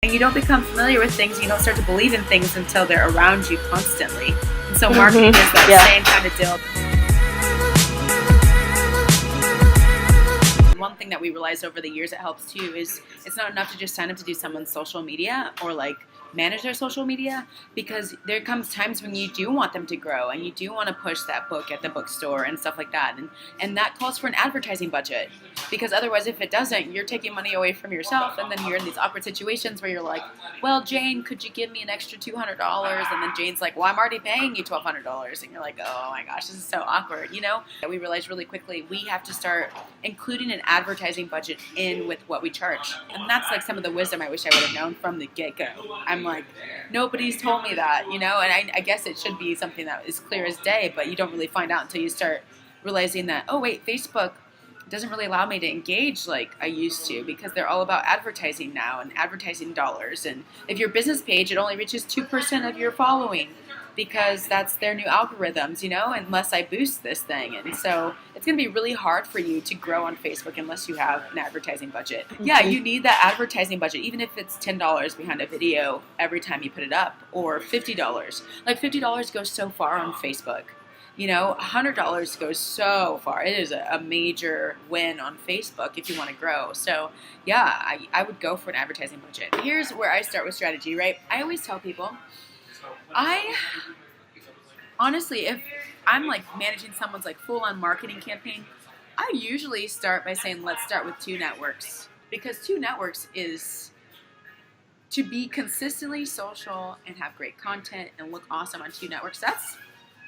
And you don't become familiar with things, you don't start to believe in things until they're around you constantly. And so marketing is that same kind of deal. One thing that we realized over the years that helps too is it's not enough to just sign up to do someone's social media or like manage their social media, because there comes times when you do want them to grow and you do want to push that book at the bookstore and stuff like that, and that calls for an advertising budget, because otherwise if it doesn't, you're taking money away from yourself, and then you're in these awkward situations where you're like, well, Jane, could you give me an extra $200? And then Jane's like, well, I'm already paying you $1,200, and you're like, oh my gosh, this is so awkward, you know? We realized really quickly we have to start including an advertising budget in with what we charge, and that's like some of the wisdom I wish I would have known from the get-go. I'm like, nobody's told me that, you know, and I guess it should be something that is clear as day, but you don't really find out until you start realizing that, oh wait, Facebook doesn't really allow me to engage like I used to, because they're all about advertising now and advertising dollars. And if your business page, it only reaches 2% of your following, because that's their new algorithms, you know, unless I boost this thing. And so it's going to be really hard for you to grow on Facebook unless you have an advertising budget. Yeah, you need that advertising budget, even if it's $10 behind a video every time you put it up, or $50. Like $50 goes so far on Facebook. You know, $100 goes so far. It is a major win on Facebook if you want to grow. So yeah, I would go for an advertising budget. Here's where I start with strategy, right? I always tell people, honestly, if I'm like managing someone's like full-on marketing campaign, I usually start by saying, let's start with 2 networks. Because 2 networks is to be consistently social and have great content and look awesome on 2 networks. That's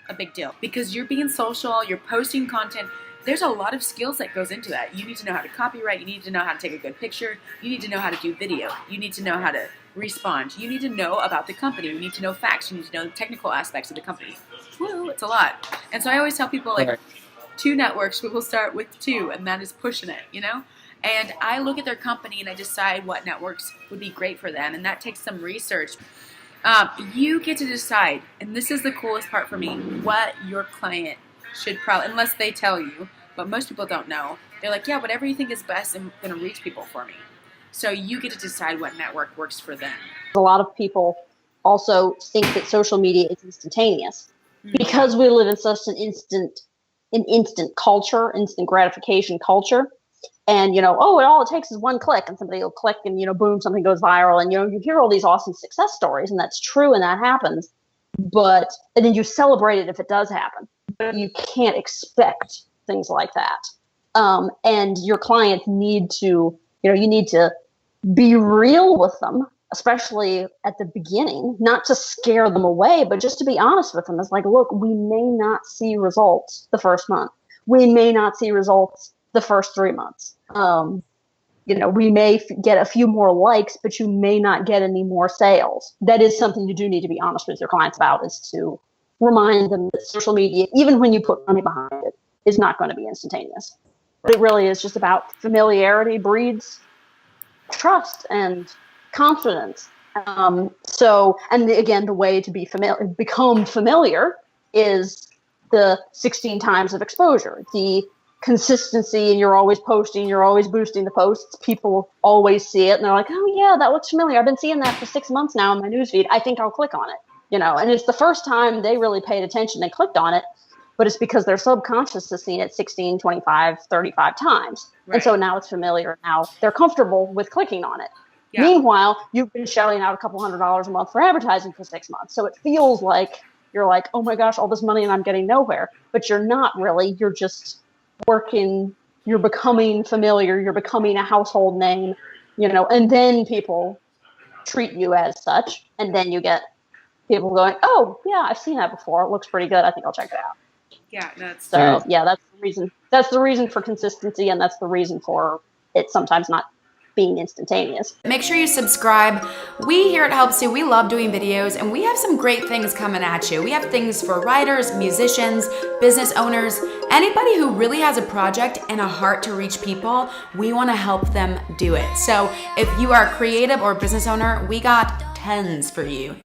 a big deal, because you're being social, you're posting content. There's a lot of skills that goes into that. You need to know how to copyright, you need to know how to take a good picture, you need to know how to do video, you need to know how to respond, you need to know about the company, you need to know facts, you need to know the technical aspects of the company. Woo, it's a lot. And so I always tell people, like, 2 networks, we will start with 2, and that is pushing it, you know? And I look at their company and I decide what networks would be great for them, and that takes some research. You get to decide, and this is the coolest part for me, what your client should probably, unless they tell you, but most people don't know. They're like, yeah, whatever you think is best, I'm going to reach people for me. So you get to decide what network works for them. A lot of people also think that social media is instantaneous, because we live in such an instant culture, instant gratification culture. And, you know, all it takes is 1 click, and somebody will click and, you know, boom, something goes viral. And, you know, you hear all these awesome success stories, and that's true, and that happens. And then you celebrate it if it does happen. But you can't expect things like that. And your clients need to, you know, you need to be real with them, especially at the beginning, not to scare them away, but just to be honest with them. It's like, look, we may not see results the first month. We may not see results the first 3 months. You know, we may get a few more likes, but you may not get any more sales. That is something you do need to be honest with your clients about, is to remind them that social media, even when you put money behind it, is not going to be instantaneous. But it really is just about familiarity breeds trust and confidence. And again, the way to become familiar is the 16 times of exposure, the consistency, and you're always posting, you're always boosting the posts. People always see it and they're like, oh yeah, that looks familiar. I've been seeing that for 6 months now in my newsfeed. I think I'll click on it, you know, and it's the first time they really paid attention and clicked on it, but it's because their subconscious has seen it 16, 25, 35 times. Right. And so now it's familiar. Now they're comfortable with clicking on it. Yeah. Meanwhile, you've been shelling out a couple $100s a month for advertising for 6 months. So it feels like you're like, oh my gosh, all this money and I'm getting nowhere, but you're not really. You're just working, you're becoming familiar, you're becoming a household name, you know, and then people treat you as such, and then you get people going, oh yeah, I've seen that before, it looks pretty good, I think I'll check it out. Yeah, that's so yeah, that's the reason for consistency, and that's the reason for it sometimes not being instantaneous. Make sure you subscribe. We here at Helps You, we love doing videos, and we have some great things coming at you. We have things for writers, musicians, business owners, anybody who really has a project and a heart to reach people. We want to help them do it. So if you are a creative or business owner, we got tons for you.